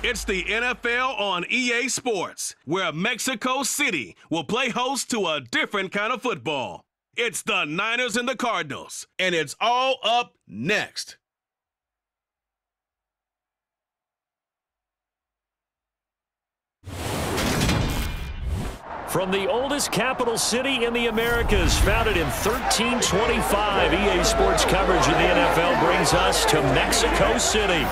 It's the NFL on EA Sports, where Mexico City will play host to a different kind of football. It's the Niners and the Cardinals, and it's all up next. From the oldest capital city in the Americas, founded in 1325, EA Sports coverage of the NFL brings us to Mexico City.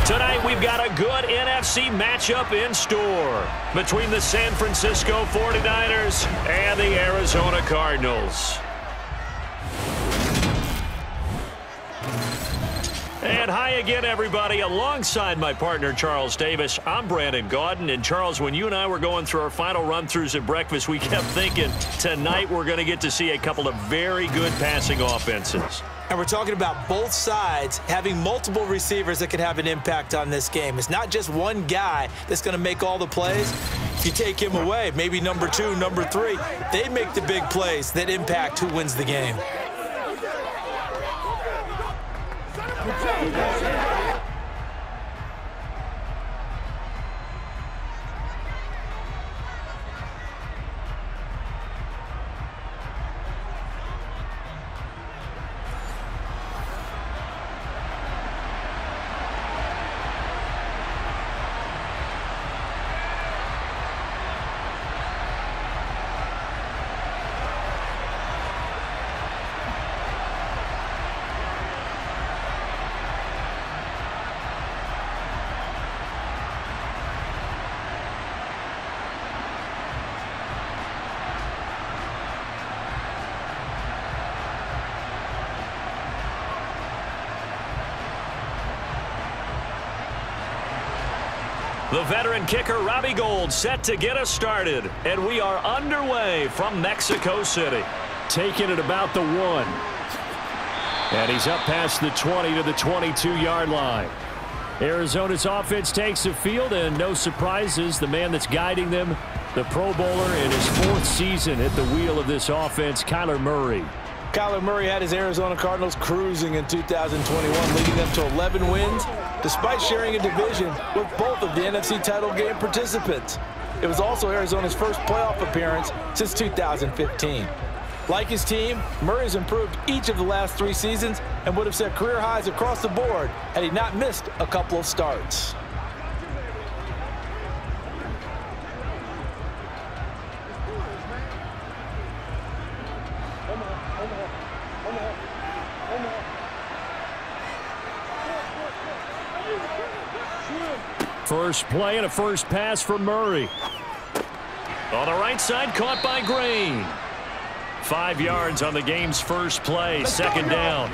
Tonight, we've got a good NFC matchup in store between the San Francisco 49ers and the Arizona Cardinals. And hi again, everybody. Alongside my partner, Charles Davis, I'm Brandon Gaudin. And, Charles, when you and I were going through our final run-throughs at breakfast, we kept thinking tonight we're going to get to see a couple of very good passing offenses. And we're talking about both sides having multiple receivers that can have an impact on this game. It's not just one guy that's going to make all the plays. If you take him away, maybe number 2, number 3, they make the big plays that impact who wins the game. The veteran kicker, Robbie Gould, set to get us started. And we are underway from Mexico City. Taking it about the 1. And he's up past the 20 to the 22-yard line. Arizona's offense takes the field, and no surprises, the man that's guiding them, the Pro Bowler in his 4th season at the wheel of this offense, Kyler Murray. Kyler Murray had his Arizona Cardinals cruising in 2021, leading them to 11 wins, despite sharing a division with both of the NFC title game participants. It was also Arizona's first playoff appearance since 2015. Like his team, Murray has improved each of the last 3 seasons and would have set career highs across the board had he not missed a couple of starts. First play and a first pass for Murray. On the right side, caught by Green. 5 yards on the game's first play, second down.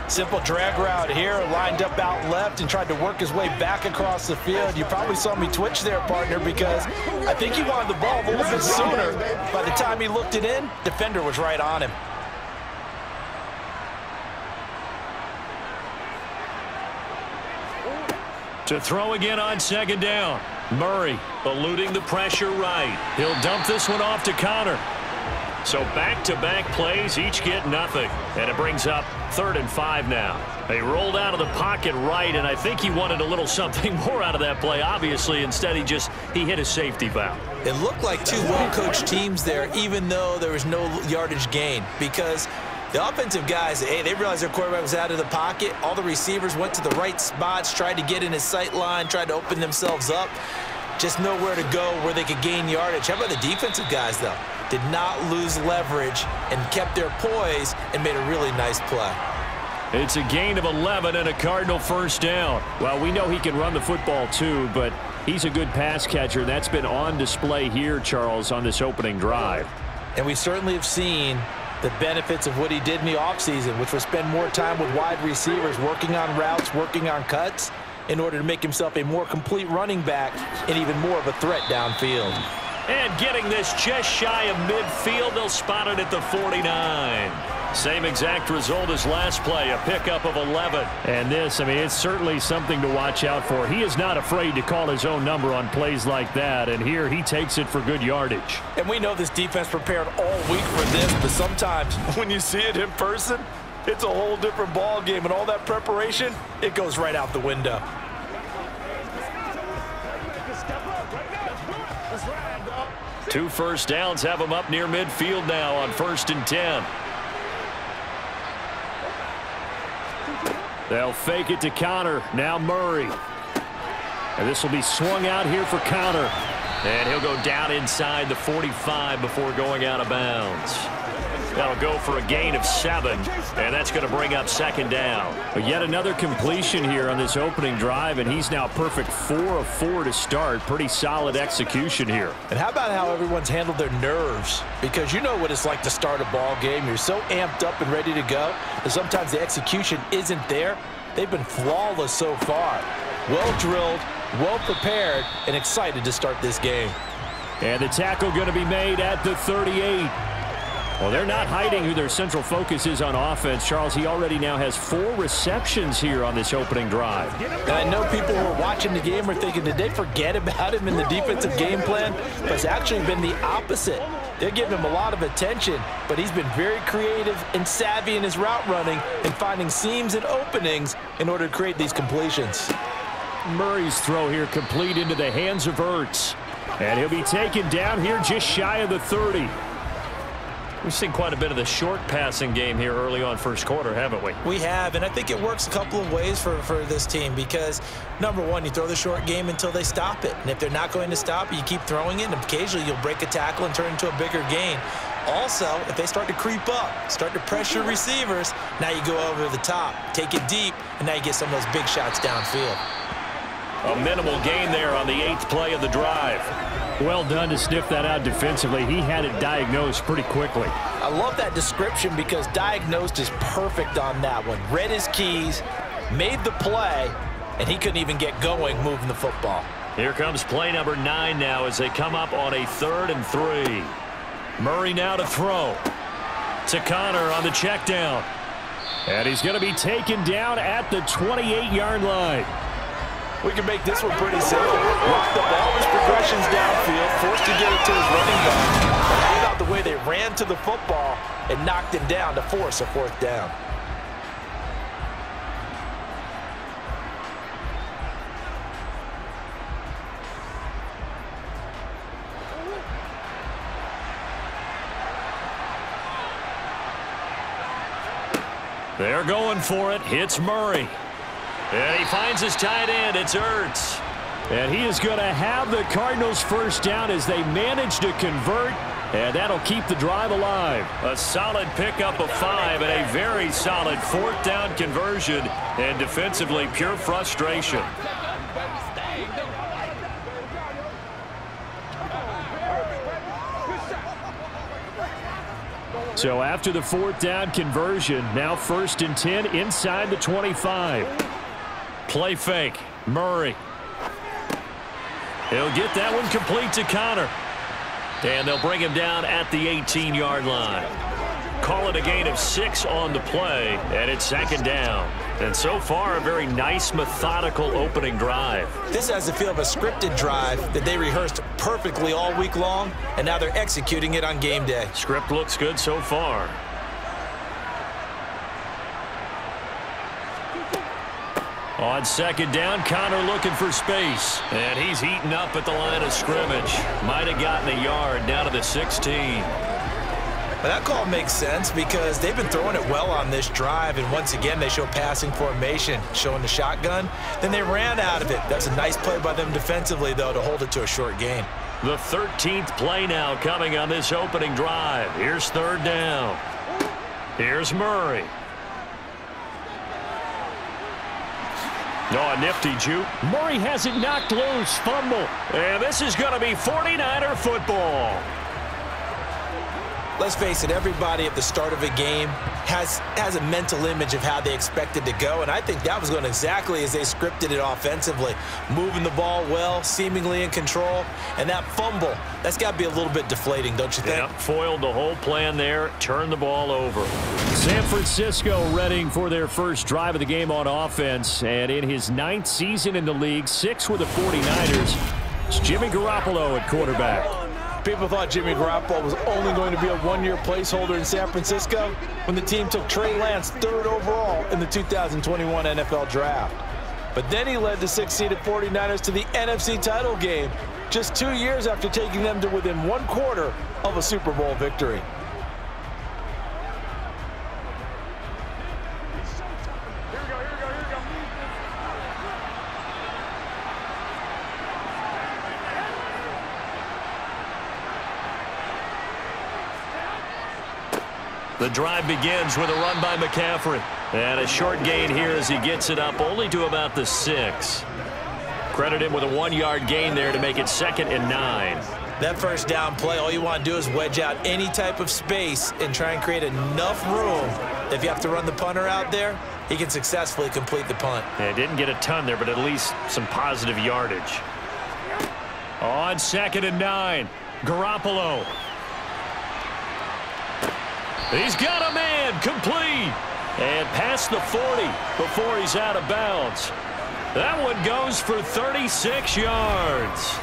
Simple drag route here, lined up out left and tried to work his way back across the field. You probably saw me twitch there, partner, because I think he wanted the ball a little bit sooner. By the time he looked it in, defender was right on him. To throw again on second down. Murray eluding the pressure right. He'll dump this one off to Connor. So back-to-back plays, each get nothing. And it brings up 3rd and 5 now. They rolled out of the pocket right, and I think he wanted a little something more out of that play. Obviously, instead he hit a safety foul. It looked like 2 well-coached teams there, even though there was no yardage gain, because the offensive guys, hey, they realized their quarterback was out of the pocket. All the receivers went to the right spots, tried to get in his sight line, tried to open themselves up. Just nowhere to go where they could gain yardage. How about the defensive guys, though? Did not lose leverage and kept their poise and made a really nice play. It's a gain of 11 and a Cardinal first down. Well, we know he can run the football too, but he's a good pass catcher. That's been on display here, Charles, on this opening drive. And we certainly have seen the benefits of what he did in the offseason, which was spend more time with wide receivers, working on routes, working on cuts, in order to make himself a more complete running back and even more of a threat downfield. And getting this just shy of midfield, they'll spot it at the 49. Same exact result as last play, a pickup of 11. And this, I mean, it's certainly something to watch out for. He is not afraid to call his own number on plays like that, and here he takes it for good yardage. And we know this defense prepared all week for this, but sometimes when you see it in person, it's a whole different ball game, and all that preparation, it goes right out the window. 2 first downs have them up near midfield now on 1st and 10. They'll fake it to Connor. Now Murray. And this will be swung out here for Connor. And he'll go down inside the 45 before going out of bounds. That'll go for a gain of 7, and that's going to bring up 2nd down. But yet another completion here on this opening drive, and he's now perfect 4 of 4 to start. Pretty solid execution here. And how about how everyone's handled their nerves? Because you know what it's like to start a ball game. You're so amped up and ready to go that sometimes the execution isn't there. They've been flawless so far. Well drilled, well prepared, and excited to start this game. And the tackle going to be made at the 38. Well, they're not hiding who their central focus is on offense. Charles, he already now has 4 receptions here on this opening drive. And I know people who are watching the game are thinking, did they forget about him in the defensive game plan? But it's actually been the opposite. They're giving him a lot of attention, but he's been very creative and savvy in his route running and finding seams and openings in order to create these completions. Murray's throw here complete into the hands of Ertz. And he'll be taken down here just shy of the 30. We've seen quite a bit of the short passing game here early on first quarter, haven't we? We have, and I think it works a couple of ways for this team because, number one, you throw the short game until they stop it. And if they're not going to stop it, you keep throwing it, and occasionally you'll break a tackle and turn it into a bigger gain. Also, if they start to creep up, start to pressure receivers, now you go over the top, take it deep, and now you get some of those big shots downfield. A minimal gain there on the 8th play of the drive. Well done to sniff that out defensively. He had it diagnosed pretty quickly. I love that description because diagnosed is perfect on that one. Read his keys, made the play, and he couldn't even get going moving the football. Here comes play number 9 now as they come up on a 3rd and 3. Murray now to throw. To Connor on the check down. And he's going to be taken down at the 28-yard line. We can make this one pretty simple. Lock the ball, his progressions downfield, forced to get it to his running back. But how about the way they ran to the football and knocked him down to force a 4th down? They're going for it. Hits Murray. And he finds his tight end. It's Ertz. And he is going to have the Cardinals first down as they manage to convert. And that'll keep the drive alive. A solid pickup of 5 and a very solid 4th down conversion. And defensively, pure frustration. So after the 4th down conversion, now 1st and 10 inside the 25. Play fake. Murray. He'll get that one complete to Connor. And they'll bring him down at the 18-yard line. Call it a gain of 6 on the play, and it's 2nd down. And so far, a very nice, methodical opening drive. This has the feel of a scripted drive that they rehearsed perfectly all week long, and now they're executing it on game day. Script looks good so far. On 2nd down, Connor looking for space. And he's heating up at the line of scrimmage. Might have gotten a yard down to the 16. But that call makes sense because they've been throwing it well on this drive, and once again they show passing formation, showing the shotgun. Then they ran out of it. That's a nice play by them defensively, though, to hold it to a short gain. The 13th play now coming on this opening drive. Here's 3rd down. Here's Murray. Oh, a nifty juke. Murray has it knocked loose. Fumble. And this is going to be 49er football. Let's face it, everybody at the start of a game has a mental image of how they expect it to go, and I think that was going exactly as they scripted it offensively. Moving the ball well, seemingly in control, and that fumble, that's got to be a little bit deflating, don't you think? Yep, foiled the whole plan there, turned the ball over. San Francisco readying for their first drive of the game on offense, and in his 9th season in the league, 6 with the 49ers, it's Jimmy Garoppolo at quarterback. People thought Jimmy Garoppolo was only going to be a one-year placeholder in San Francisco when the team took Trey Lance 3rd overall in the 2021 NFL Draft. But then he led the 6-seeded 49ers to the NFC title game just 2 years after taking them to within 1/4 of a Super Bowl victory. The drive begins with a run by McCaffrey. And a short gain here as he gets it up only to about the 6. Credit him with a 1-yard gain there to make it 2nd and 9. That first down play, all you want to do is wedge out any type of space and try and create enough room that if you have to run the punter out there, he can successfully complete the punt. Yeah, didn't get a ton there, but at least some positive yardage. On 2nd and 9, Garoppolo. He's got a man, complete. And past the 40 before he's out of bounds. That one goes for 36 yards.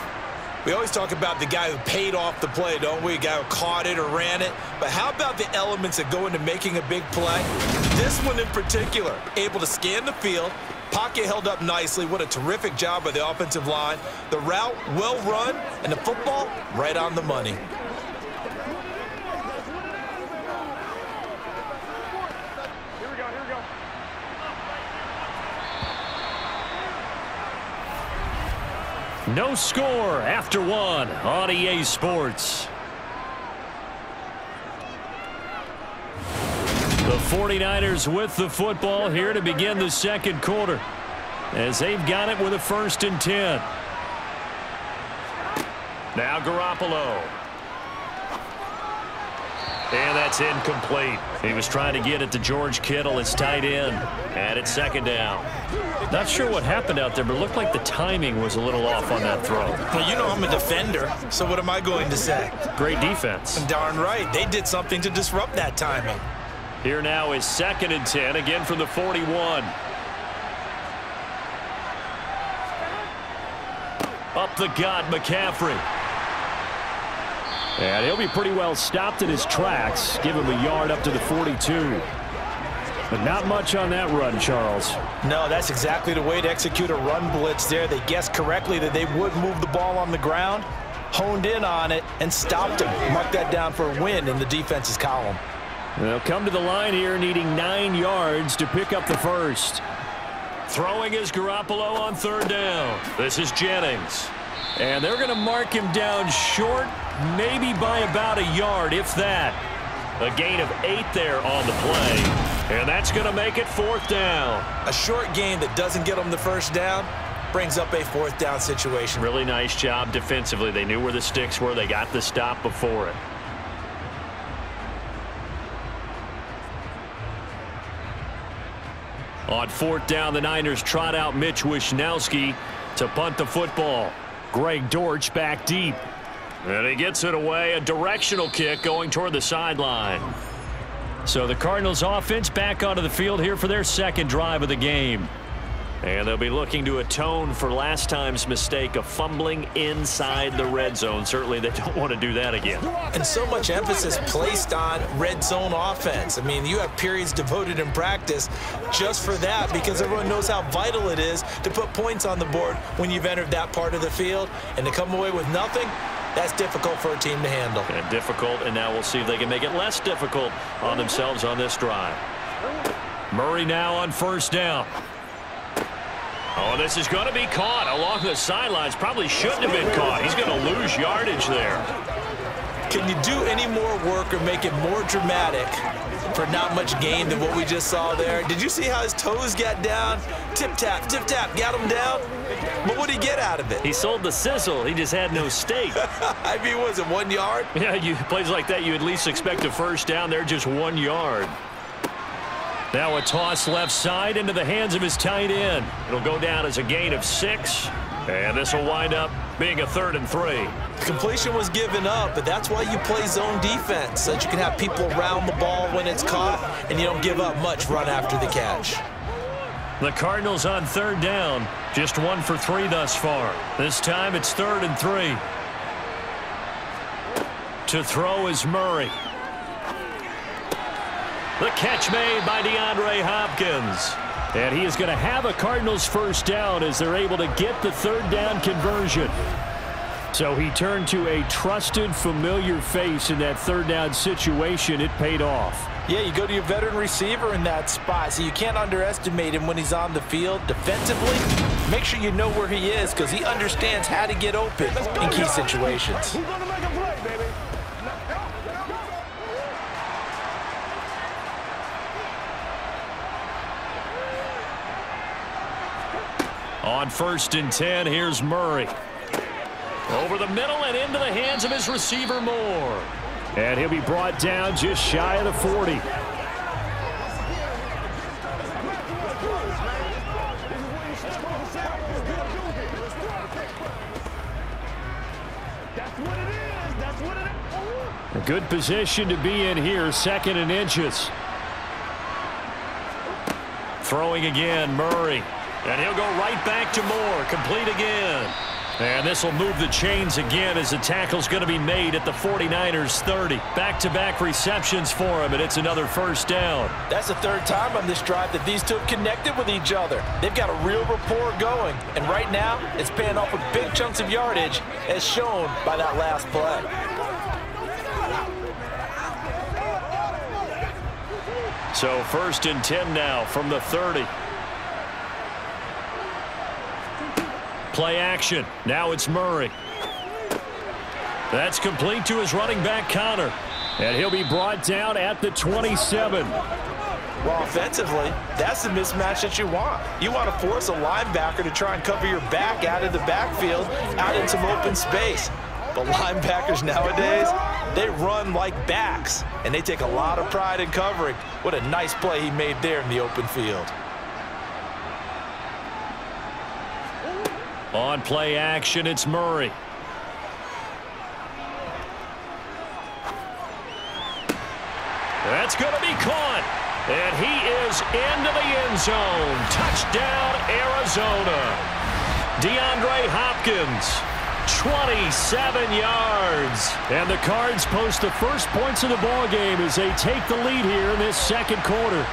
We always talk about the guy who paid off the play, don't we? A guy who caught it or ran it. But how about the elements that go into making a big play? This one in particular, able to scan the field, pocket held up nicely. What a terrific job by the offensive line. The route, well run, and the football, right on the money. No score after 1 on EA Sports. The 49ers with the football here to begin the 2nd quarter as they've got it with a 1st and 10. Now Garoppolo. And that's incomplete. He was trying to get it to George Kittle, his tight end, and it's 2nd down. Not sure what happened out there, but it looked like the timing was a little off on that throw. Well, you know I'm a defender, so what am I going to say? Great defense. Darn right. They did something to disrupt that timing. Here now is 2nd and 10, again from the 41. Up the gut, McCaffrey. And he'll be pretty well stopped in his tracks. Give him a yard up to the 42. But not much on that run, Charles. No, that's exactly the way to execute a run blitz there. They guessed correctly that they would move the ball on the ground, honed in on it, and stopped him. Mark that down for a win in the defense's column. They'll come to the line here needing 9 yards to pick up the 1st. Throwing is Garoppolo on 3rd down. This is Jennings. And they're going to mark him down short, maybe by about a yard, if that. A gain of 8 there on the play. And that's going to make it 4th down. A short gain that doesn't get them the 1st down brings up a 4th down situation. Really nice job defensively. They knew where the sticks were. They got the stop before it. On 4th down, the Niners trot out Mitch Wishnowski to punt the football. Greg Dortch back deep. And he gets it away. A directional kick going toward the sideline. So the Cardinals offense back onto the field here for their 2nd drive of the game. And they'll be looking to atone for last time's mistake of fumbling inside the red zone. Certainly they don't want to do that again. And so much emphasis placed on red zone offense. I mean, you have periods devoted in practice just for that because everyone knows how vital it is to put points on the board when you've entered that part of the field. And to come away with nothing, that's difficult for a team to handle. And difficult, and now we'll see if they can make it less difficult on themselves on this drive. Murray now on 1st down. Oh, this is going to be caught along the sidelines. Probably shouldn't have been caught. He's going to lose yardage there. Can you do any more work or make it more dramatic for not much gain than what we just saw there? Did you see how his toes got down? Tip-tap, tip-tap, got him down. But what did he get out of it? He sold the sizzle. He just had no steak. I mean, was it 1 yard? Yeah, plays like that, you at least expect a 1st down. They're just 1 yard. Now a toss left side into the hands of his tight end. It'll go down as a gain of 6. And this will wind up being a 3rd and 3. Completion was given up, but that's why you play zone defense, so that you can have people around the ball when it's caught, and you don't give up much run after the catch. The Cardinals on 3rd down, just 1 for 3 thus far. This time it's 3rd and 3. To throw is Murray. The catch made by DeAndre Hopkins. And he is going to have a Cardinals 1st down as they're able to get the 3rd down conversion. So he turned to a trusted, familiar face in that third down situation. It paid off. Yeah, you go to your veteran receiver in that spot, so you can't underestimate him when he's on the field. Defensively, make sure you know where he is because he understands how to get open in key situations. Who's gonna make a play, baby? On 1st and 10, here's Murray. Over the middle and into the hands of his receiver, Moore. And he'll be brought down just shy of the 40. A good position to be in here, 2nd and inches. Throwing again, Murray. And he'll go right back to Moore, complete again. And this will move the chains again as the tackle's going to be made at the 49ers 30. Back-to-back receptions for him, and it's another 1st down. That's the 3rd time on this drive that these two have connected with each other. They've got a real rapport going, and right now it's paying off with big chunks of yardage as shown by that last play. So 1st and 10 now from the 30. Play action. Now it's Murray. That's complete to his running back, Connor. And he'll be brought down at the 27. Well, offensively, that's the mismatch that you want. You want to force a linebacker to try and cover your back out of the backfield, out in some open space. But linebackers nowadays, they run like backs, and they take a lot of pride in covering. What a nice play he made there in the open field. On play action, it's Murray. That's going to be caught. And he is into the end zone. Touchdown, Arizona. DeAndre Hopkins, 27 yards. And the Cards post the first points of the ballgame as they take the lead here in this 2nd quarter.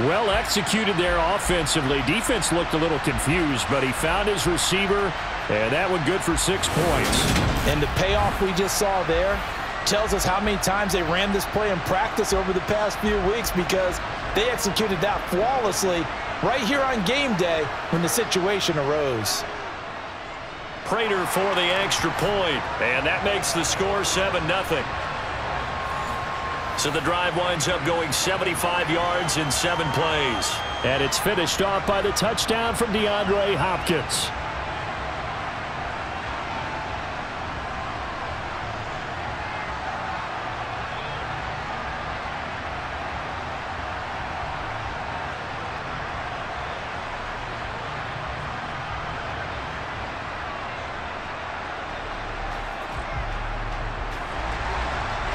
Well executed there offensively. Defense looked a little confused, but he found his receiver, and that one good for 6 points. And the payoff we just saw there tells us how many times they ran this play in practice over the past few weeks because they executed that flawlessly right here on game day when the situation arose. Prater for the extra point, and that makes the score 7-0. So the drive winds up going 75 yards in 7 plays. And it's finished off by the touchdown from DeAndre Hopkins.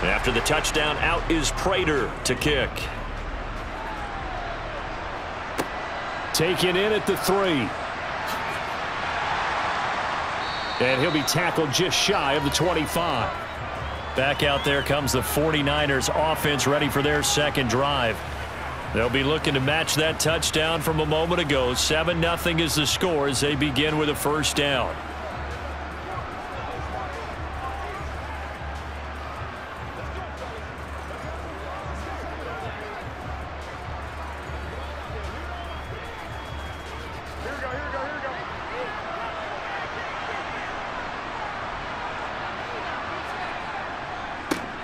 After the touchdown, out is Prater to kick. Taken in at the 3. And he'll be tackled just shy of the 25. Back out there comes the 49ers offense ready for their 2nd drive. They'll be looking to match that touchdown from a moment ago. 7-0 is the score as they begin with a 1st down.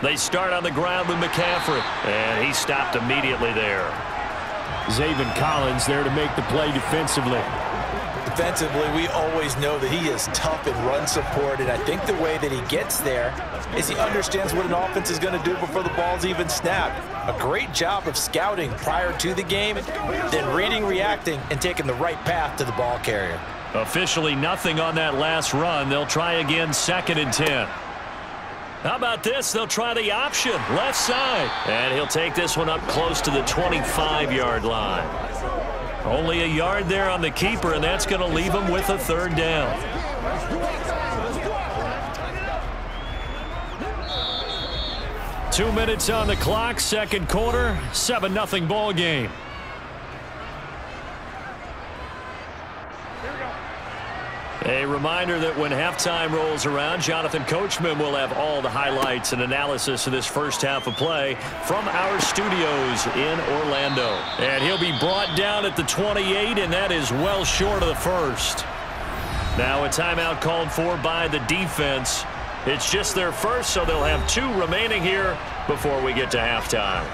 They start on the ground with McCaffrey, and he stopped immediately there. Zaven Collins there to make the play defensively. Defensively, we always know that he is tough in run support, and I think the way that he gets there is he understands what an offense is going to do before the ball's even snapped. A great job of scouting prior to the game, then reading, reacting, and taking the right path to the ball carrier. Officially nothing on that last run. They'll try again 2nd and 10. How about this? They'll try the option, left side. And he'll take this one up close to the 25-yard line. Only a yard there on the keeper, and that's going to leave him with a 3rd down. Two minutes on the clock, 2nd quarter, 7-0 ball game. A reminder that when halftime rolls around, Jonathan Coachman will have all the highlights and analysis of this first half of play from our studios in Orlando. And he'll be brought down at the 28, and that is well short of the first. Now a timeout called for by the defense. It's just their first, so they'll have 2 remaining here before we get to halftime.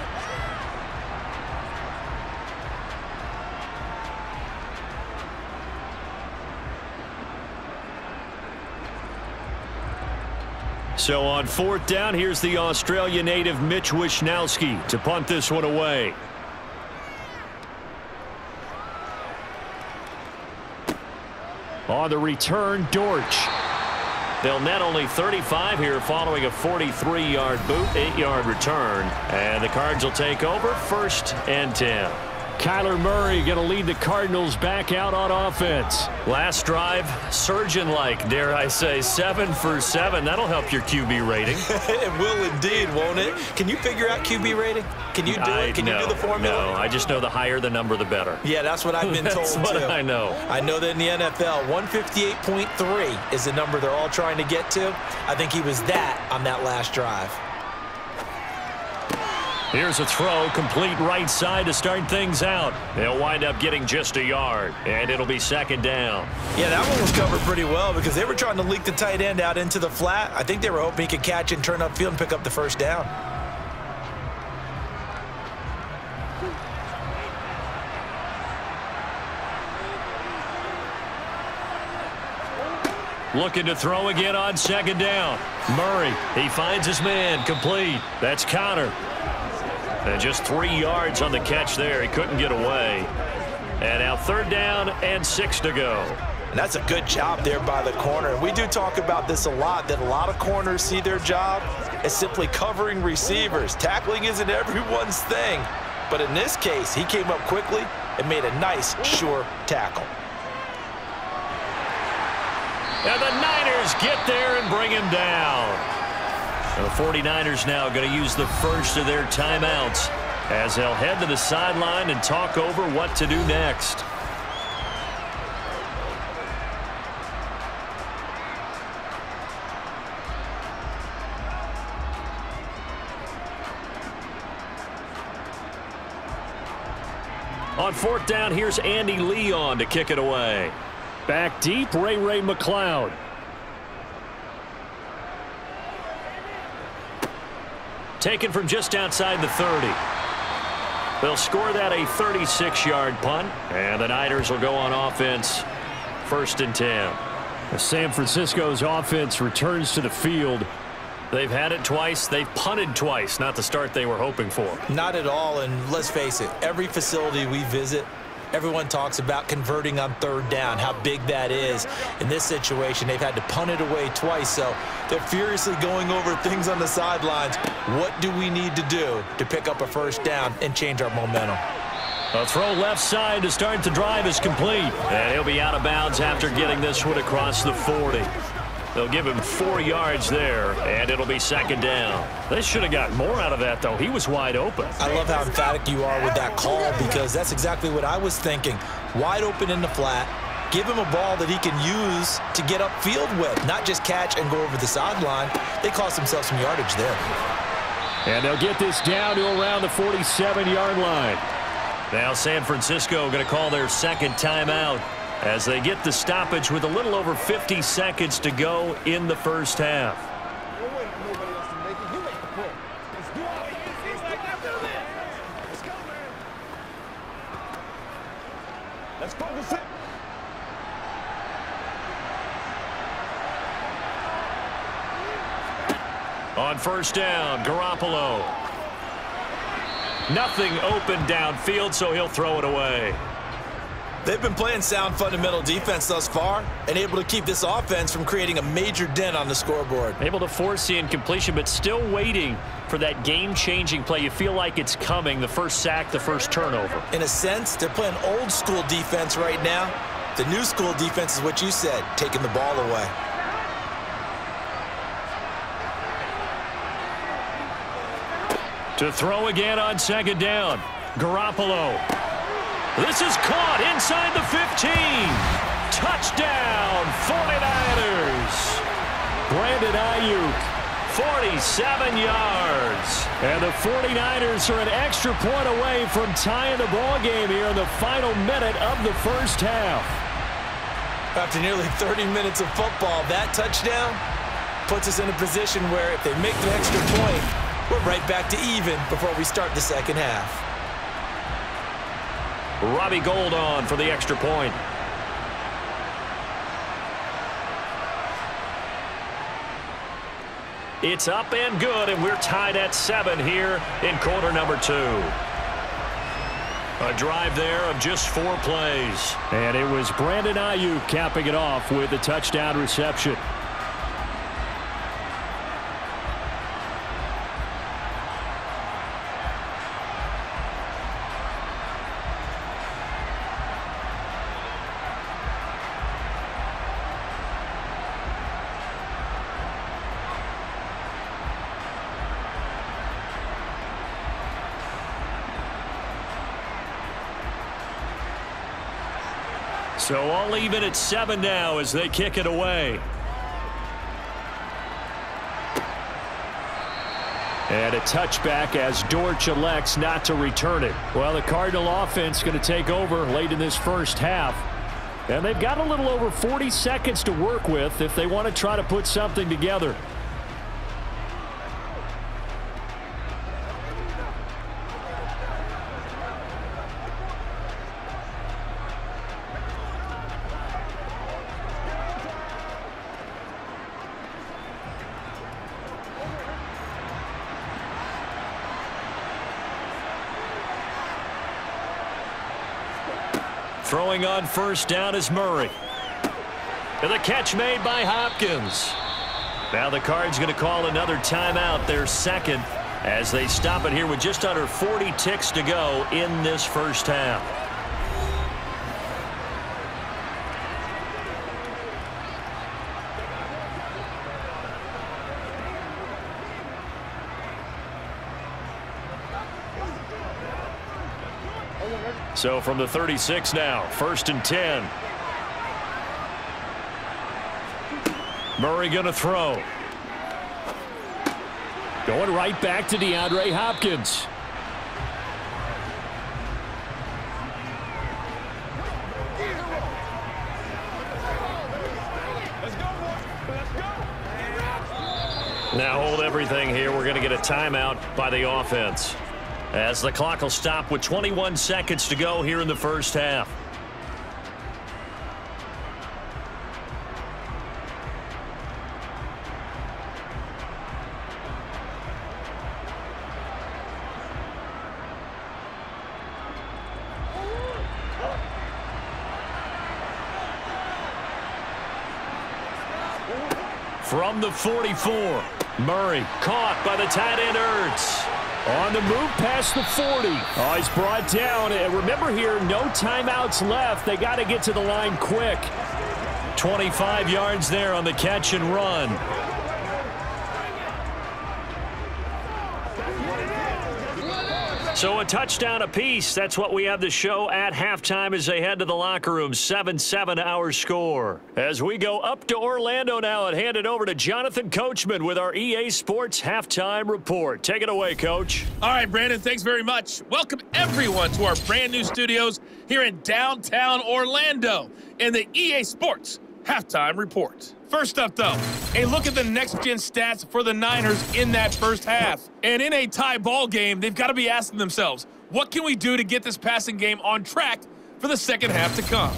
So on 4th down, here's the Australia native Mitch Wishnowsky to punt this one away. On the return, Dortch. They'll net only 35 here following a 43-yard boot, 8-yard return. And the Cards will take over 1st and 10. Kyler Murray going to lead the Cardinals back out on offense. Last drive, surgeon-like, dare I say, 7 for 7. That'll help your QB rating. It will indeed, won't it? Can you figure out QB rating? Can you do it? Can you do the formula? No, I just know the higher the number, the better. Yeah, that's what I've been told, That's what I know. I know that in the NFL, 158.3 is the number they're all trying to get to. I think he was that on that last drive. Here's a throw, complete right side to start things out. They'll wind up getting just a yard, and it'll be 2nd down. Yeah, that one was covered pretty well because they were trying to leak the tight end out into the flat. I think they were hoping he could catch it and turn upfield and pick up the 1st down. Looking to throw again on 2nd down. Murray, he finds his man, complete. That's Connor. And just 3 yards on the catch there. He couldn't get away. And now 3rd down and 6 to go. And that's a good job there by the corner. And we do talk about this a lot, that a lot of corners see their job as simply covering receivers. Tackling isn't everyone's thing. But in this case, he came up quickly and made a nice, sure tackle. And the Niners get there and bring him down. The 49ers now going to use the first of their timeouts as they'll head to the sideline and talk over what to do next. On 4th down, here's Andy Leon to kick it away. Back deep, Ray McLeod. Taken from just outside the 30. They'll score that a 36-yard punt, and the Niners will go on offense 1st and 10. San Francisco's offense returns to the field. They've had it twice. They've punted twice. Not the start they were hoping for. Not at all, and let's face it, every facility we visit, everyone talks about converting on 3rd down, how big that is. In this situation, they've had to punt it away twice, so they're furiously going over things on the sidelines. What do we need to do to pick up a 1st down and change our momentum? A throw left side to start the drive is complete. And he'll be out of bounds after getting this one across the 40. They'll give him 4 yards there, and it'll be 2nd down. They should have got more out of that, though. He was wide open. I love how emphatic you are with that call because that's exactly what I was thinking. Wide open in the flat. Give him a ball that he can use to get upfield with, not just catch and go over the sideline. They cost themselves some yardage there. And they'll get this down to around the 47-yard line. Now San Francisco going to call their 2nd timeout as they get the stoppage with a little over 50 seconds to go in the 1st half. On 1st down, Garoppolo. Nothing open downfield, so he'll throw it away. They've been playing sound fundamental defense thus far and able to keep this offense from creating a major dent on the scoreboard. Able to force the incompletion, but still waiting for that game-changing play. You feel like it's coming, the first sack, the first turnover. In a sense, they're playing old school defense right now. The new school defense is what you said, taking the ball away. To throw again on 2nd down, Garoppolo. This is caught inside the 15. Touchdown, 49ers. Brandon Ayuk, 47 yards. And the 49ers are an extra point away from tying the ball game here in the final minute of the first half. After nearly 30 minutes of football, that touchdown puts us in a position where if they make the extra point, we're right back to even before we start the second half. Robbie Gould on for the extra point. It's up and good, and we're tied at 7 here in quarter number 2. A drive there of just 4 plays. And it was Brandon Ayuk capping it off with a touchdown reception. So all even at 7 now as they kick it away. And a touchback as Dortch elects not to return it. Well, the Cardinal offense going to take over late in this first half. And they've got a little over 40 seconds to work with if they want to try to put something together. Throwing on first down is Murray. And the catch made by Hopkins. Now the Cards going to call another timeout, their second, as they stop it here with just under 40 ticks to go in this first half. So from the 36 now, 1st and 10. Murray going to throw. Going right back to DeAndre Hopkins. Now hold everything here. We're going to get a timeout by the offense, as the clock will stop with 21 seconds to go here in the first half. From the 44, Murray caught by the tight end Ertz. On the move past the 40. Oh, he's brought down. And remember here, no timeouts left. They got to get to the line quick. 25 yards there on the catch and run. So a touchdown apiece. That's what we have to show at halftime as they head to the locker room. 7-7 our score. As we go up to Orlando now and hand it over to Jonathan Coachman with our EA Sports Halftime Report. Take it away, Coach. All right, Brandon, thanks very much. Welcome, everyone, to our brand new studios here in downtown Orlando in the EA Sports Halftime Report. First up, though, a look at the next-gen stats for the Niners in that first half. And in a tie ball game, they've got to be asking themselves, what can we do to get this passing game on track for the second half to come?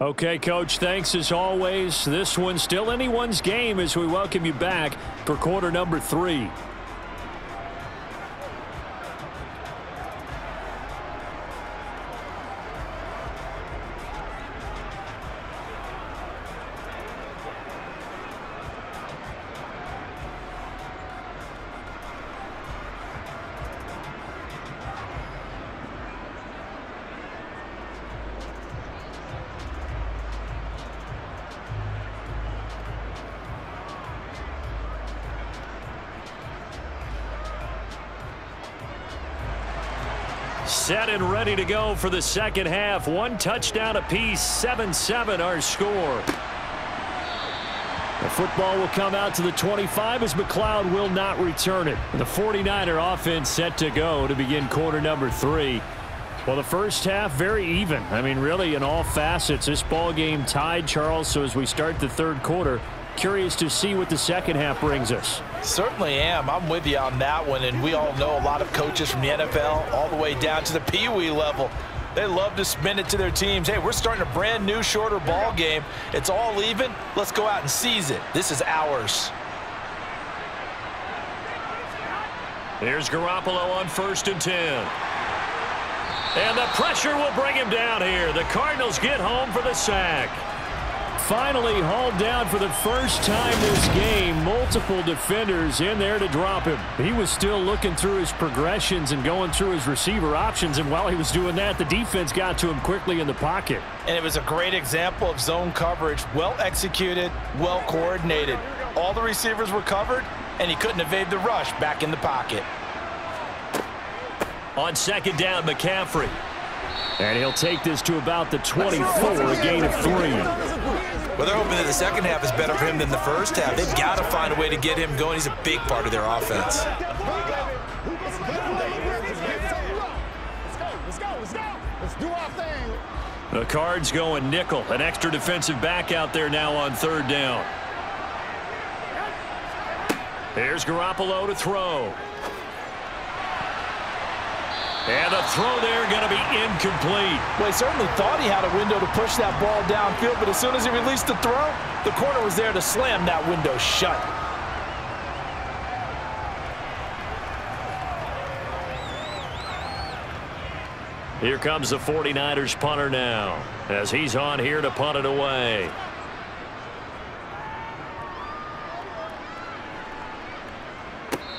Okay, Coach, thanks as always. This one's still anyone's game as we welcome you back for quarter number 3. Set and ready to go for the second half. One touchdown apiece, 7-7 our score. The football will come out to the 25 as McLeod will not return it. The 49er offense set to go to begin quarter number 3. Well, the first half, very even. I mean, really, in all facets, this ball game tied, Charles. So as we start the third quarter, curious to see what the second half brings us. Certainly am. I'm with you on that one. And we all know a lot of coaches from the NFL all the way down to the Pee Wee level. They love to spin it to their teams. Hey, we're starting a brand new, shorter ball game. It's all even. Let's go out and seize it. This is ours. Here's Garoppolo on 1st and 10. And the pressure will bring him down here. The Cardinals get home for the sack. Finally hauled down for the first time this game. Multiple defenders in there to drop him. He was still looking through his progressions and going through his receiver options, and while he was doing that, the defense got to him quickly in the pocket. And it was a great example of zone coverage. Well executed, well coordinated. All the receivers were covered, and he couldn't evade the rush back in the pocket. On second down, McCaffrey. And he'll take this to about the 24, a gain of 3. Well, they're hoping that the second half is better for him than the first half. They've got to find a way to get him going. He's a big part of their offense. Let's do our thing. The Cards going nickel. An extra defensive back out there now on 3rd down. Here's Garoppolo to throw. And the throw there going to be incomplete. Well, he certainly thought he had a window to push that ball downfield, but as soon as he released the throw, the corner was there to slam that window shut. Here comes the 49ers punter now, as he's on here to punt it away.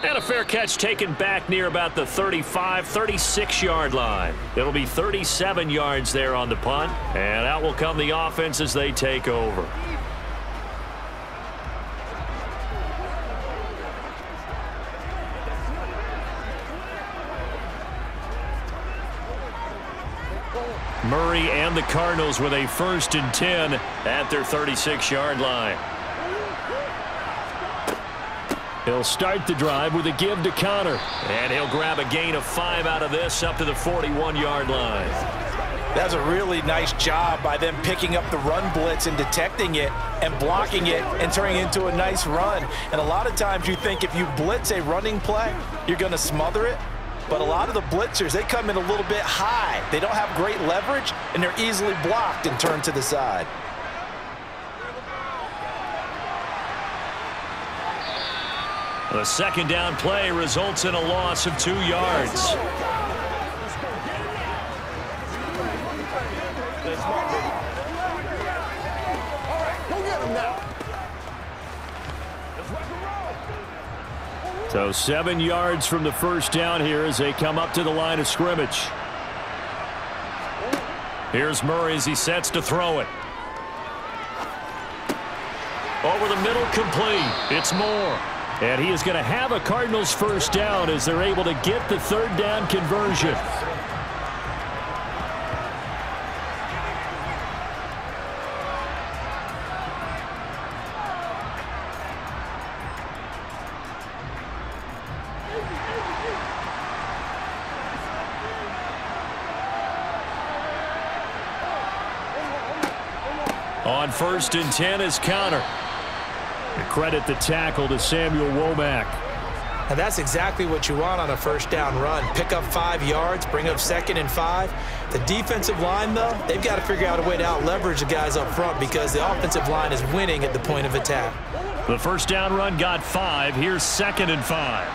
And a fair catch taken back near about the 35, 36-yard line. It'll be 37 yards there on the punt. And out will come the offense as they take over. Murray and the Cardinals with a 1st and 10 at their 36-yard line. He'll start the drive with a give to Connor. And he'll grab a gain of 5 out of this up to the 41-yard line. That's a really nice job by them picking up the run blitz and detecting it and blocking it and turning it into a nice run. And a lot of times you think if you blitz a running play, you're going to smother it. But a lot of the blitzers, they come in a little bit high. They don't have great leverage, and they're easily blocked and turned to the side. The second down play results in a loss of 2 yards. So 7 yards from the first down here as they come up to the line of scrimmage. Here's Murray as he sets to throw it. Over the middle, complete. It's Moore. And he is going to have a Cardinals first down as they're able to get the 3rd down conversion. On 1st and 10 is Connor. Credit the tackle to Samuel Womack. And that's exactly what you want on a first down run. Pick up 5 yards, bring up 2nd and 5. The defensive line, though, they've got to figure out a way to out-leverage the guys up front because the offensive line is winning at the point of attack. The first down run got 5. Here's 2nd and 5.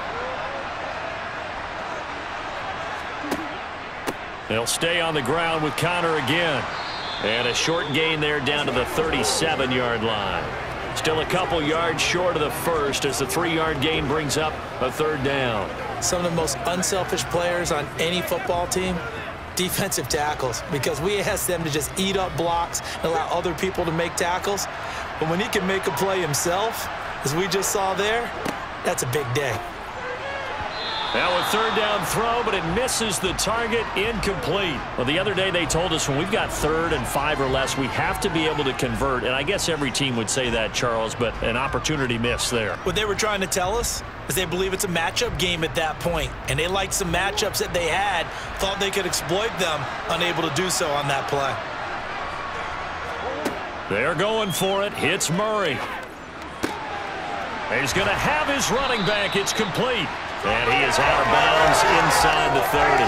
They'll stay on the ground with Connor again. And a short gain there down to the 37-yard line. Still a couple yards short of the first as the 3-yard gain brings up a 3rd down. Some of the most unselfish players on any football team, defensive tackles, because we ask them to just eat up blocks and allow other people to make tackles. But when he can make a play himself, as we just saw there, that's a big day. Now a third down throw, but it misses the target, incomplete. Well, the other day they told us when we've got 3rd and 5 or less, we have to be able to convert. And I guess every team would say that, Charles, but an opportunity missed there. What they were trying to tell us is they believe it's a matchup game at that point, and they liked some matchups that they had, thought they could exploit them, unable to do so on that play. They're going for it. It's Murray. He's going to have his running back. It's complete. And he is out of bounds inside the 30.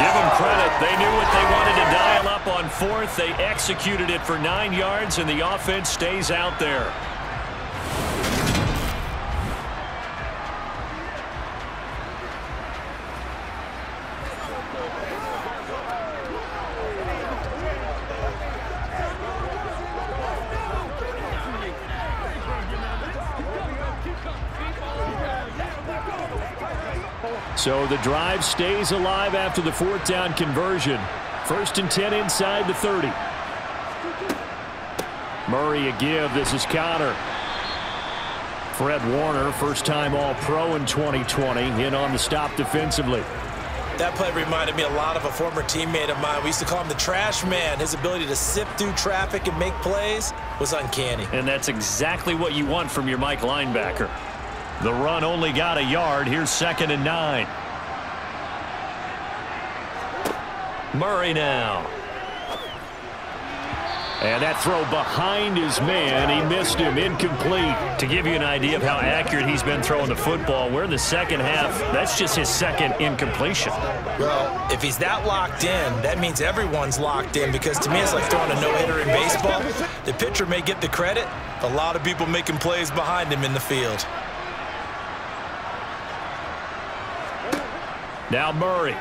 Give them credit. They knew what they wanted to dial up on 4th. They executed it for 9 yards, and the offense stays out there. So the drive stays alive after the 4th down conversion. 1st and 10 inside the 30. Murray a give. This is Connor. Fred Warner, first-time All-Pro in 2020, in on the stop defensively. That play reminded me a lot of a former teammate of mine. We used to call him the trash man. His ability to sift through traffic and make plays was uncanny. And that's exactly what you want from your Mike linebacker. The run only got a yard. Here's 2nd and 9. Murray now. And that throw behind his man. He missed him. Incomplete. To give you an idea of how accurate he's been throwing the football, we're in the second half. That's just his 2nd incompletion. Well, if he's that locked in, that means everyone's locked in, because to me it's like throwing a no-hitter in baseball. The pitcher may get the credit. A lot of people making plays behind him in the field. Now Murray.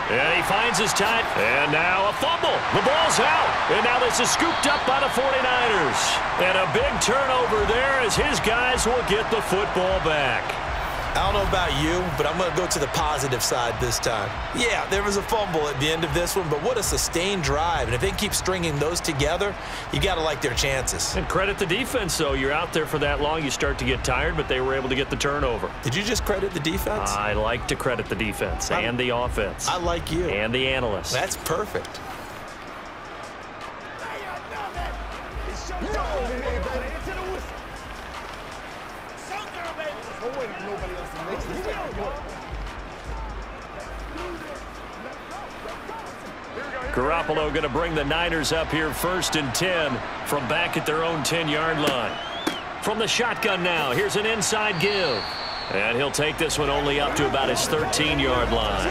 And he finds his time. And now a fumble. The ball's out. And now this is scooped up by the 49ers. And a big turnover there as his guys will get the football back. I don't know about you, but I'm going to go to the positive side this time. Yeah, there was a fumble at the end of this one, but what a sustained drive. And if they keep stringing those together, you got to like their chances. And credit the defense, though. You're out there for that long, you start to get tired, but they were able to get the turnover. Did you just credit the defense? I like to credit the defense and the offense. I like you. And the analysts. That's perfect. Garoppolo going to bring the Niners up here 1st and 10 from back at their own 10-yard line. From the shotgun now, here's an inside give. And he'll take this one only up to about his 13-yard line.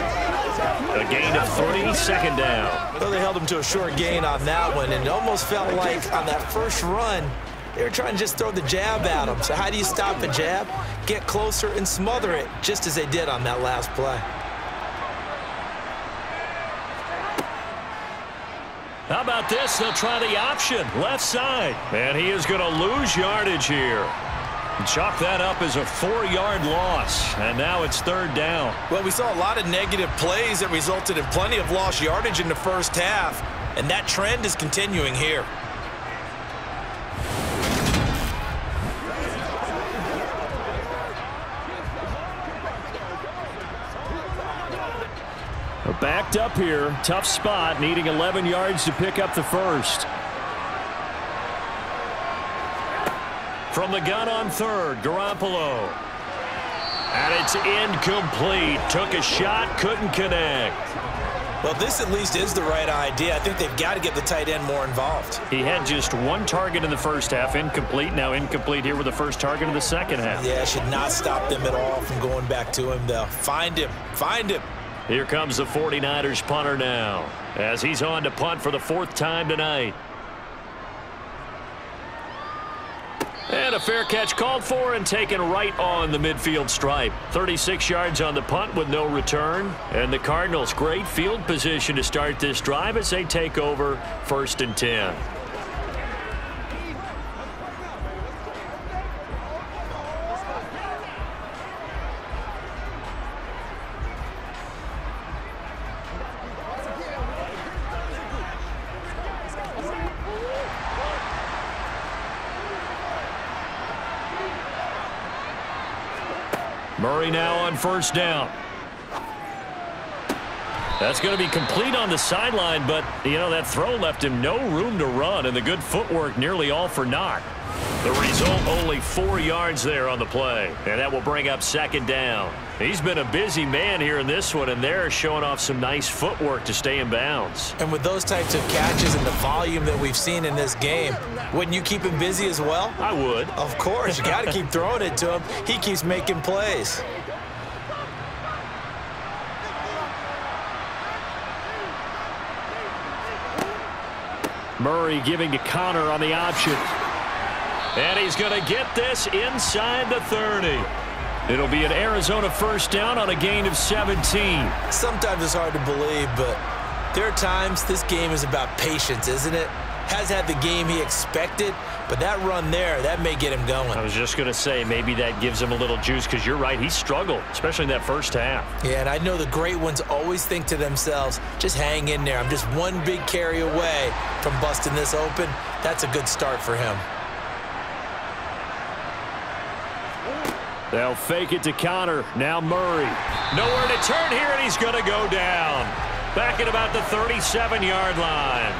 A gain of 3, 2nd down. Well, they held him to a short gain on that one, and it almost felt like on that first run, they were trying to just throw the jab at him. So how do you stop a jab? Get closer and smother it, just as they did on that last play. How about this? They'll try the option, left side. And he is going to lose yardage here. Chalk that up as a 4-yard loss. And now it's 3rd down. Well, we saw a lot of negative plays that resulted in plenty of lost yardage in the first half. And that trend is continuing here. Backed up here, tough spot, needing 11 yards to pick up the first. From the gun on 3rd, Garoppolo. And it's incomplete. Took a shot, couldn't connect. Well, this at least is the right idea. I think they've got to get the tight end more involved. He had just 1 target in the first half, incomplete. Now incomplete here with the first target in the second half. Yeah, should not stop them at all from going back to him, though. Find him. Find him. Here comes the 49ers punter now, as he's on to punt for the 4th time tonight. And a fair catch called for and taken right on the midfield stripe. 36 yards on the punt with no return. And the Cardinals, great field position to start this drive as they take over 1st and 10. Murray now on first down. That's going to be complete on the sideline, but, you know, that throw left him no room to run, and the good footwork nearly all for naught. The result, only 4 yards there on the play, and that will bring up second down. He's been a busy man here in this one, and they're showing off some nice footwork to stay in bounds. And with those types of catches and the volume that we've seen in this game, wouldn't you keep him busy as well? I would. Of course. You got to keep throwing it to him. He keeps making plays. Murray giving to Connor on the option. And he's going to get this inside the 30. It'll be an Arizona first down on a gain of 17. Sometimes it's hard to believe, but there are times this game is about patience, isn't it? Has had the game he expected, but that run there, that may get him going. I was just going to say, maybe that gives him a little juice, because you're right, he struggled, especially in that first half. Yeah, and I know the great ones always think to themselves, just hang in there. I'm just one big carry away from busting this open. That's a good start for him. They'll fake it to Connor. Now Murray. Nowhere to turn here, and he's going to go down. Back at about the 37-yard line.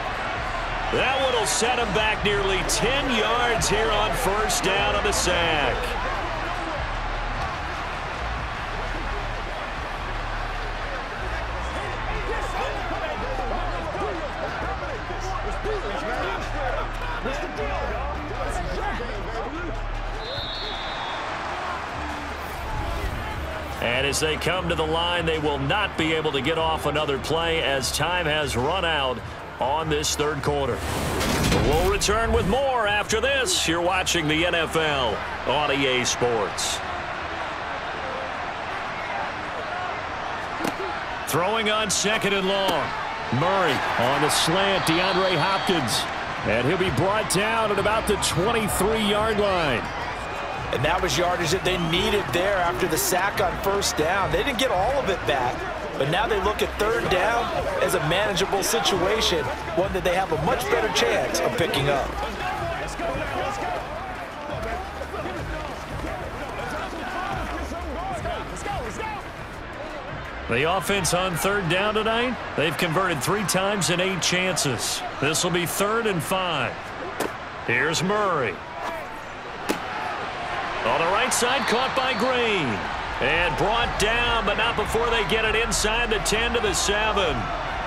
That one will set him back nearly 10 yards here on first down on the sack. And as they come to the line, they will not be able to get off another play as time has run out on this third quarter. We'll return with more after this. You're watching the NFL on EA Sports. Throwing on second and long. Murray on the slant, DeAndre Hopkins. And he'll be brought down at about the 23-yard line. And that was yardage that they needed there after the sack on first down. They didn't get all of it back, but now they look at third down as a manageable situation, one that they have a much better chance of picking up. The offense on third down tonight, they've converted 3 times in 8 chances. This will be 3rd and 5. Here's Murray. On the right side, caught by Green. And brought down, but not before they get it inside the 10 to the 7.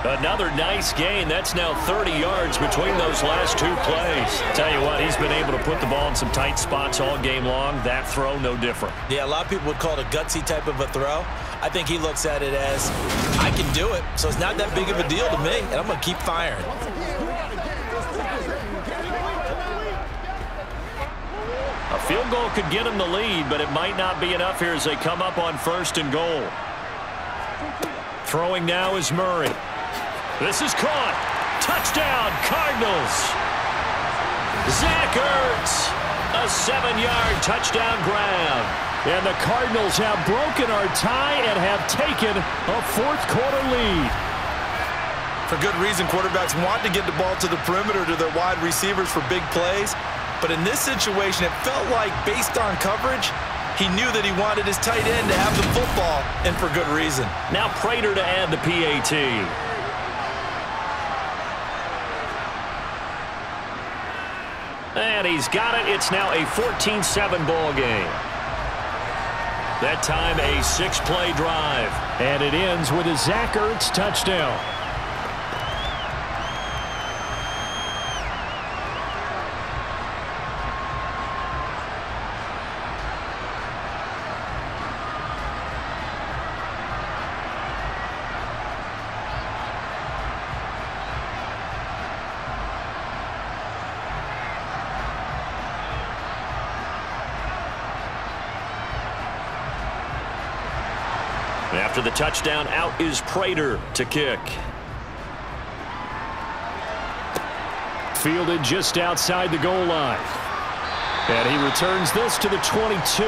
Another nice gain. That's now 30 yards between those last 2 plays. Tell you what, he's been able to put the ball in some tight spots all game long. That throw, no different. Yeah, a lot of people would call it a gutsy type of a throw. I think he looks at it as, I can do it, so it's not that big of a deal to me, and I'm going to keep firing. A field goal could get him the lead, but it might not be enough here as they come up on 1st and goal. Throwing now is Murray. This is caught. Touchdown, Cardinals. Zach Ertz, a 7-yard touchdown grab. And the Cardinals have broken our tie and have taken a 4th quarter lead. For good reason, quarterbacks want to get the ball to the perimeter to their wide receivers for big plays. But in this situation, it felt like, based on coverage, he knew that he wanted his tight end to have the football, and for good reason. Now Prater to add the PAT. And he's got it. It's now a 14-7 ball game. That time a 6-play drive. And it ends with a Zach Ertz touchdown. After the touchdown, out is Prater to kick. Fielded just outside the goal line. And he returns this to the 22.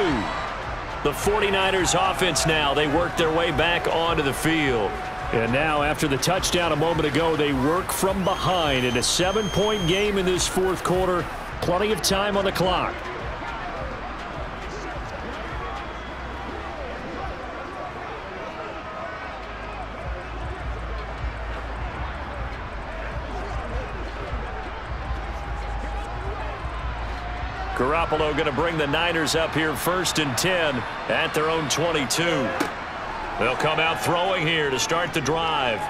The 49ers offense now, they work their way back onto the field. And now after the touchdown a moment ago, they work from behind in a 7-point game in this 4th quarter. Plenty of time on the clock. Garoppolo going to bring the Niners up here 1st and 10 at their own 22. They'll come out throwing here to start the drive.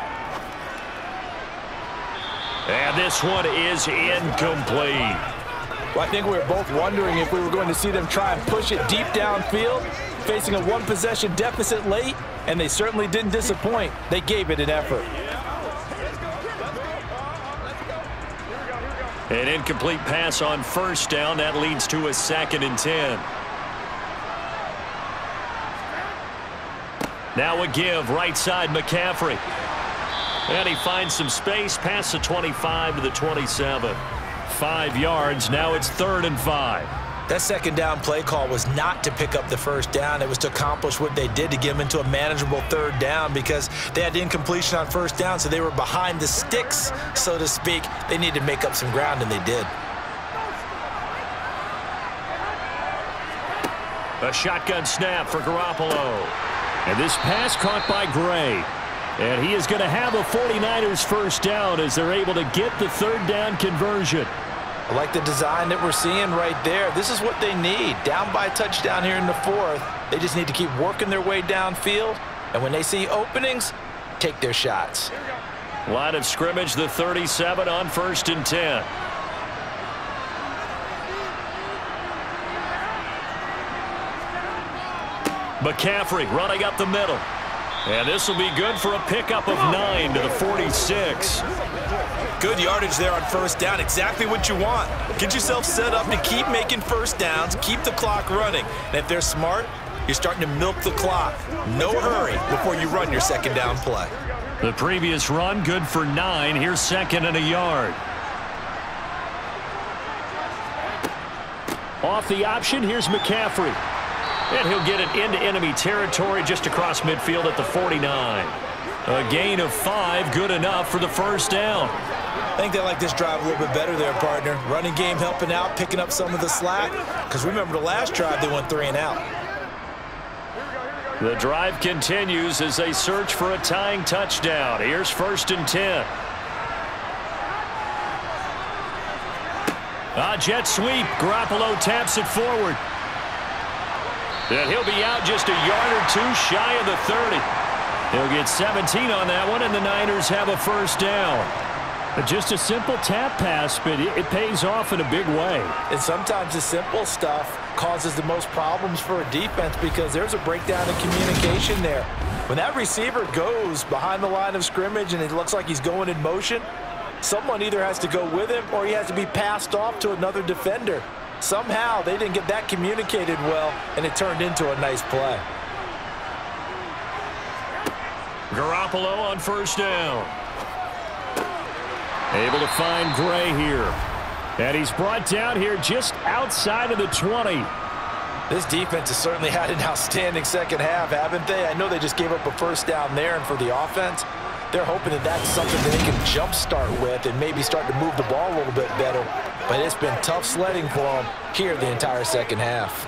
And this one is incomplete. Well, I think we were both wondering if we were going to see them try and push it deep downfield, facing a one-possession deficit late, and they certainly didn't disappoint. They gave it an effort. An incomplete pass on 1st down. That leads to a 2nd and 10. Now a give, right side McCaffrey. And he finds some space past the 25 to the 27. 5 yards. Now it's 3rd and 5. That 2nd down play call was not to pick up the 1st down. It was to accomplish what they did, to get them into a manageable 3rd down, because they had incompletion on 1st down, so they were behind the sticks, so to speak. They needed to make up some ground, and they did. A shotgun snap for Garoppolo. And this pass caught by Gray. And he is going to have a 49ers 1st down as they're able to get the 3rd down conversion. I like the design that we're seeing right there. This is what they need. Down by a touchdown here in the 4th. They just need to keep working their way downfield. And when they see openings, take their shots. Line of scrimmage, the 37 on 1st and 10. McCaffrey running up the middle. And this will be good for a pickup of 9 to the 46. Good yardage there on 1st down. Exactly what you want. Get yourself set up to keep making 1st downs, keep the clock running. And if they're smart, you're starting to milk the clock. No hurry before you run your 2nd down play. The previous run good for 9. Here's 2nd and a yard. Off the option, here's McCaffrey. And he'll get it into enemy territory just across midfield at the 49. A gain of 5, good enough for the 1st down. I think they like this drive a little bit better there, partner. Running game helping out, picking up some of the slack. Because remember the last drive, they went 3 and out. The drive continues as they search for a tying touchdown. Here's 1st and 10. A jet sweep. Garoppolo taps it forward. And he'll be out just a yard or 2 shy of the 30. He'll get 17 on that one, and the Niners have a 1st down. Just a simple tap pass, but it pays off in a big way. And sometimes the simple stuff causes the most problems for a defense because there's a breakdown in communication there. When that receiver goes behind the line of scrimmage and it looks like he's going in motion, someone either has to go with him or he has to be passed off to another defender. Somehow they didn't get that communicated well, and it turned into a nice play. Garoppolo on 1st down. Able to find Gray here. And he's brought down here just outside of the 20. This defense has certainly had an outstanding 2nd half, haven't they? I know they just gave up a 1st down there, and for the offense, they're hoping that that's something that they can jumpstart with and maybe start to move the ball a little bit better. But it's been tough sledding for them here the entire 2nd half.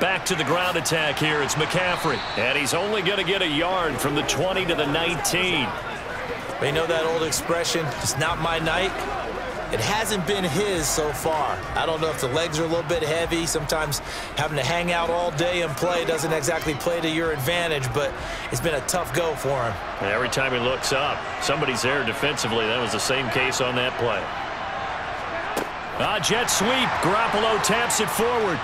Back to the ground attack here. It's McCaffrey. And he's only going to get a yard from the 20 to the 19. They know that old expression, it's not my night. It hasn't been his so far. I don't know if the legs are a little bit heavy. Sometimes having to hang out all day and play doesn't exactly play to your advantage, but it's been a tough go for him. And every time he looks up, somebody's there defensively. That was the same case on that play. Jet sweep. Garoppolo taps it forward.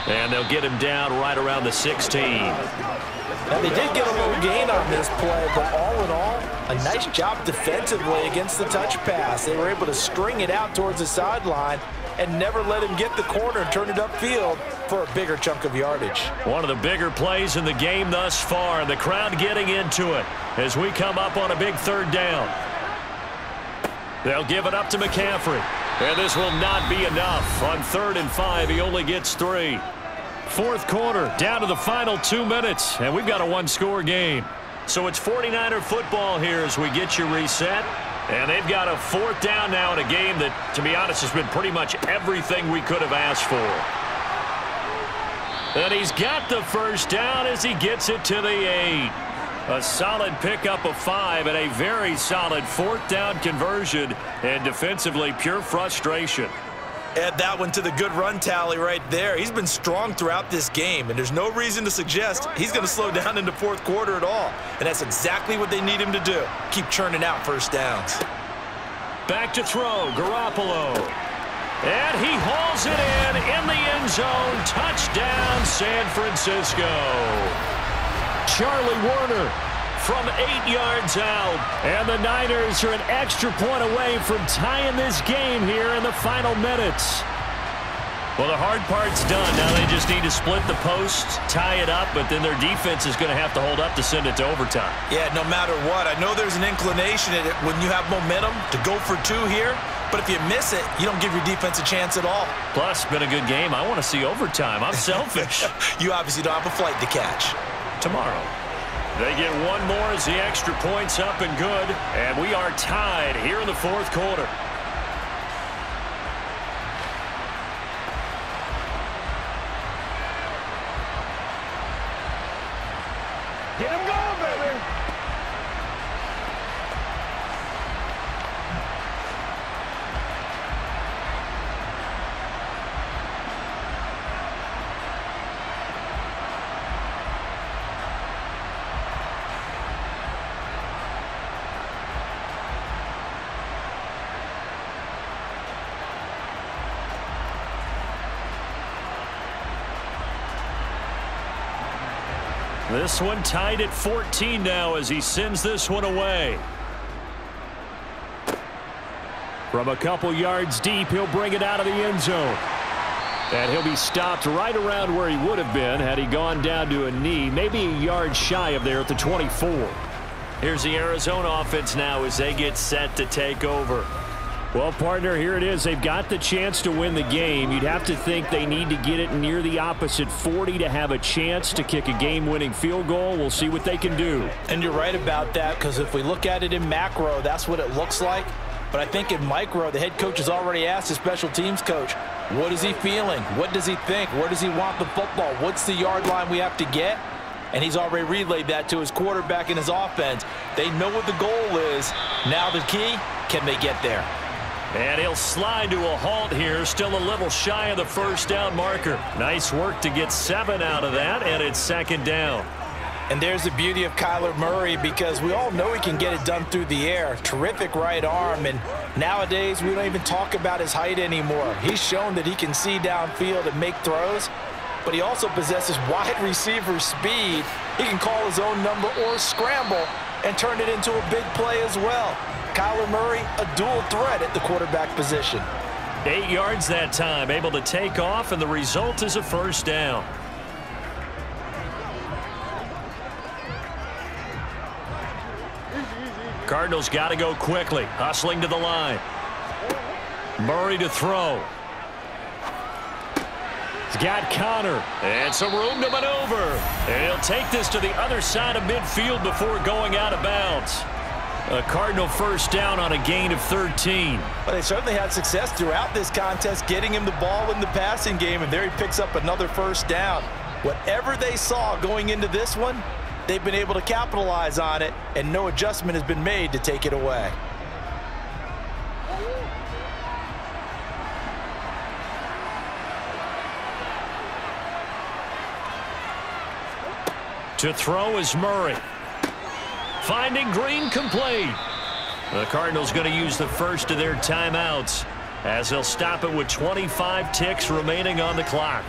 And they'll get him down right around the 16. Now, they did get a little gain on this play, but all in all, a nice job defensively against the touch pass. They were able to string it out towards the sideline and never let him get the corner and turn it upfield for a bigger chunk of yardage. One of the bigger plays in the game thus far. The crowd getting into it as we come up on a big 3rd down. They'll give it up to McCaffrey. And this will not be enough. On 3rd and 5, he only gets 3. 4th quarter, down to the final 2 minutes, and we've got a 1-score game. So it's 49er football here as we get you reset. And they've got a 4th down now in a game that, to be honest, has been pretty much everything we could have asked for. And he's got the first down as he gets it to the 8. A solid pickup of 5 and a very solid 4th down conversion, and defensively pure frustration. Add that one to the good run tally right there. He's been strong throughout this game, and there's no reason to suggest he's going to slow down in the 4th quarter at all. And that's exactly what they need him to do. Keep churning out first downs. Back to throw, Garoppolo. And he hauls it in the end zone. Touchdown, San Francisco. Charlie Warner from 8 yards out. And the Niners are an extra point away from tying this game here in the final minutes. Well, the hard part's done. Now they just need to split the post, tie it up, but then their defense is going to have to hold up to send it to overtime. Yeah, no matter what. I know there's an inclination in it when you have momentum to go for 2 here, but if you miss it, you don't give your defense a chance at all. Plus, been a good game. I want to see overtime. I'm selfish. You obviously don't have a flight to catch. Tomorrow. They get one more as the extra point's up and good, and we are tied here in the 4th quarter. Get him going, baby. This one tied at 14 now as he sends this one away. From a couple yards deep, he'll bring it out of the end zone. And he'll be stopped right around where he would have been had he gone down to a knee, maybe a yard shy of there at the 24. Here's the Arizona offense now as they get set to take over. Well, partner, here it is. They've got the chance to win the game. You'd have to think they need to get it near the opposite 40 to have a chance to kick a game-winning field goal. We'll see what they can do. And you're right about that, because if we look at it in macro, that's what it looks like. But I think in micro, the head coach has already asked the special teams coach, what is he feeling? What does he think? Where does he want the football? What's the yard line we have to get? And he's already relayed that to his quarterback and his offense. They know what the goal is. Now the key, can they get there? And he'll slide to a halt here, still a little shy of the first down marker. Nice work to get 7 out of that, and it's 2nd down. And there's the beauty of Kyler Murray, because we all know he can get it done through the air. Terrific right arm, and nowadays we don't even talk about his height anymore. He's shown that he can see downfield and make throws, but he also possesses wide receiver speed. He can call his own number or scramble and turn it into a big play as well. Kyler Murray, a dual threat at the quarterback position. 8 yards that time, able to take off, and the result is a first down. Cardinals got to go quickly, hustling to the line. Murray to throw. He's got Connor, and some room to maneuver. And he'll take this to the other side of midfield before going out of bounds. A Cardinal first down on a gain of 13. Well, they certainly had success throughout this contest getting him the ball in the passing game, and there he picks up another first down. Whatever they saw going into this one, they've been able to capitalize on it, and no adjustment has been made to take it away. To throw is Murray. Finding Green complete. The Cardinals going to use the first of their timeouts as they'll stop it with 25 ticks remaining on the clock.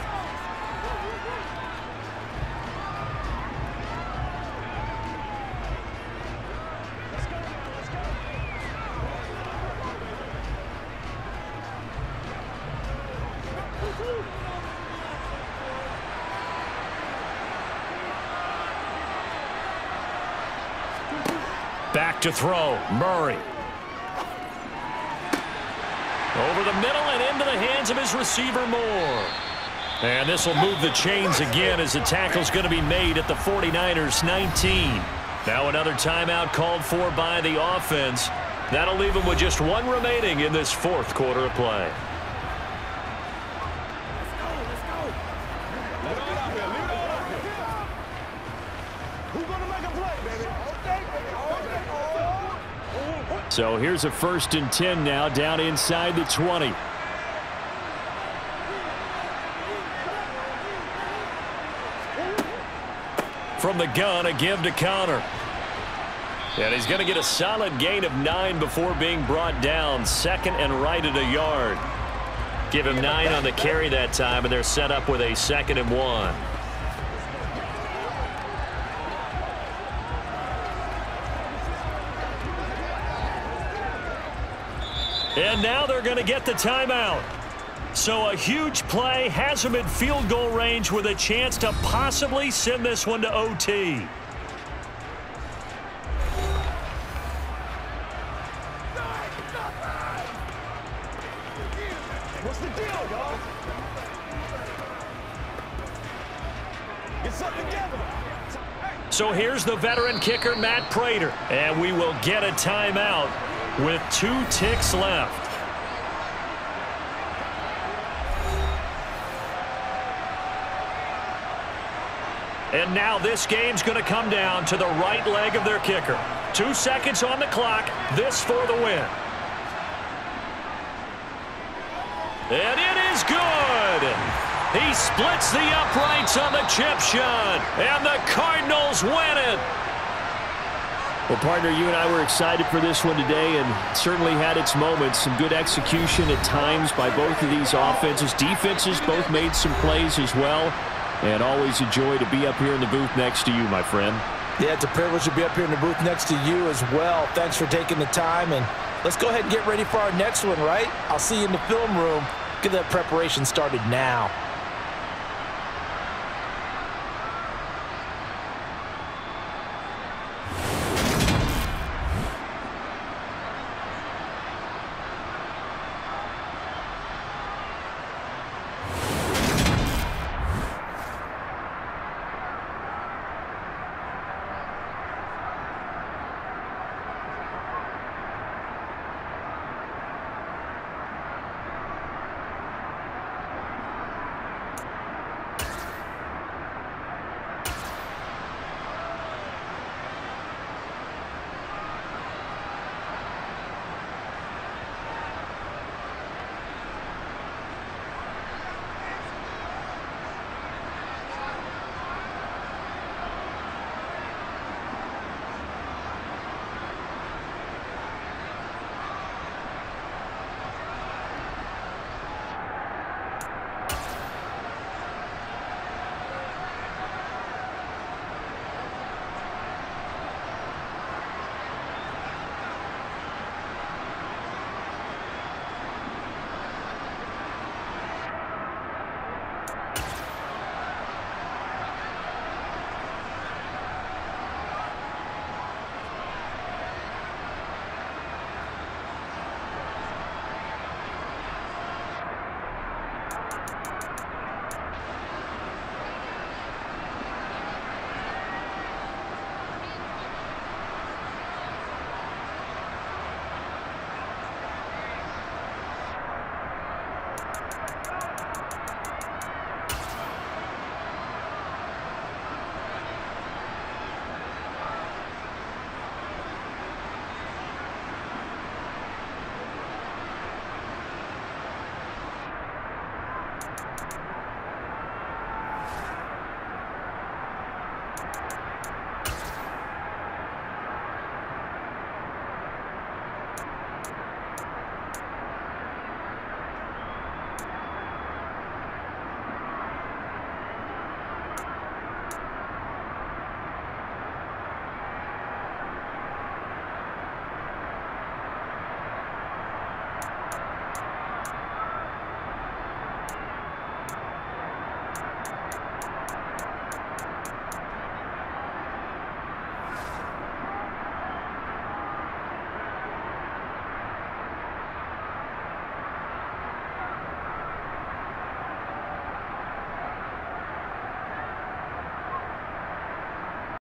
Back to throw, Murray. Over the middle and into the hands of his receiver, Moore. And this will move the chains again as the tackle's going to be made at the 49ers 19. Now another timeout called for by the offense. That'll leave them with just 1 remaining in this 4th quarter of play. Who's going to make a play, baby? Okay, baby. So here's a 1st and 10 now, down inside the 20. From the gun, a give to Connor. And he's going to get a solid gain of 9 before being brought down. 2nd and right at a yard. Give him 9 on the carry that time, and they're set up with a 2nd and 1. And now they're going to get the timeout. So a huge play has them in field goal range with a chance to possibly send this one to OT. What's the deal, y'all? Get something together. So here's the veteran kicker, Matt Prater. And we will get a timeout with 2 ticks left. And now this game's going to come down to the right leg of their kicker. 2 seconds on the clock. This for the win. And it is good. He splits the uprights on the chip shot. And the Cardinals win it. Well, partner, you and I were excited for this one today, and certainly had its moments. Some good execution at times by both of these offenses. Defenses both made some plays as well. And always a joy to be up here in the booth next to you, my friend. Yeah, it's a privilege to be up here in the booth next to you as well. Thanks for taking the time, and let's go ahead and get ready for our next one, right? I'll see you in the film room. Get that preparation started now.